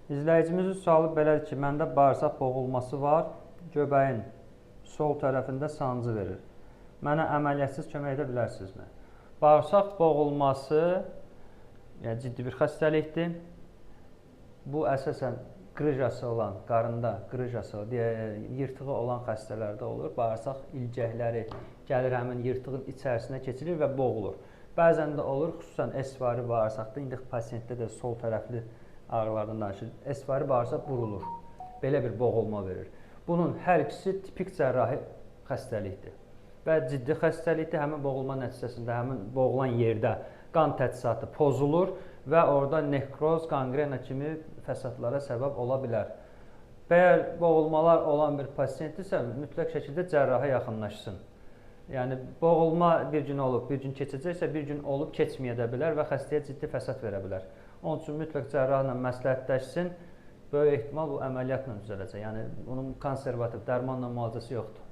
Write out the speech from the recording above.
İzləyicimizin sualı belədir ki, məndə bağırsaq boğulması var, göbəyin sol tərəfində sancı verir. Mənə əməliyyatsız kömək edə bilərsinizmi? Bağırsaq boğulması ciddi bir xəstəlikdir. Bu əsasən qrıjası olan, qarında qrıjası, yırtığı olan xəstələrdə olur. Bağırsaq ilgəkləri gəlir həmin yırtığın içərisinə keçirir və boğulur. Bəzən də olur, xüsusən S-vari bağırsaqda, indi pasiyentdə də sol tərəfli ağrılardan danışır. S-vari bağırsaq burulur. Belə bir boğulma verir. Bunun hər ikisi tipik cərrahi xəstəlikdir. Və ciddi xəstəlikdir. Həmin boğulma nəticəsində həmin boğulan yerdə qan təchizatı pozulur və orada nekroz, qanqrena kimi fəsadlara səbəb ola bilər. Əgər boğulmalar olan bir pasiyentdirsə, mütləq şəkildə cərraha yaxınlaşsın. Yəni, boğulma bir gün olub, bir gün keçəcəksə, bir gün olub keçməyə də bilər və xəstəyə ciddi fəsad verə bilər. Onun üçün mütləq cərrahla məsləhətləşsin, böyük ehtimal bu əməliyyatla düzələcək. Yəni, bunun konservativ, dərmanla müalicəsi yoxdur.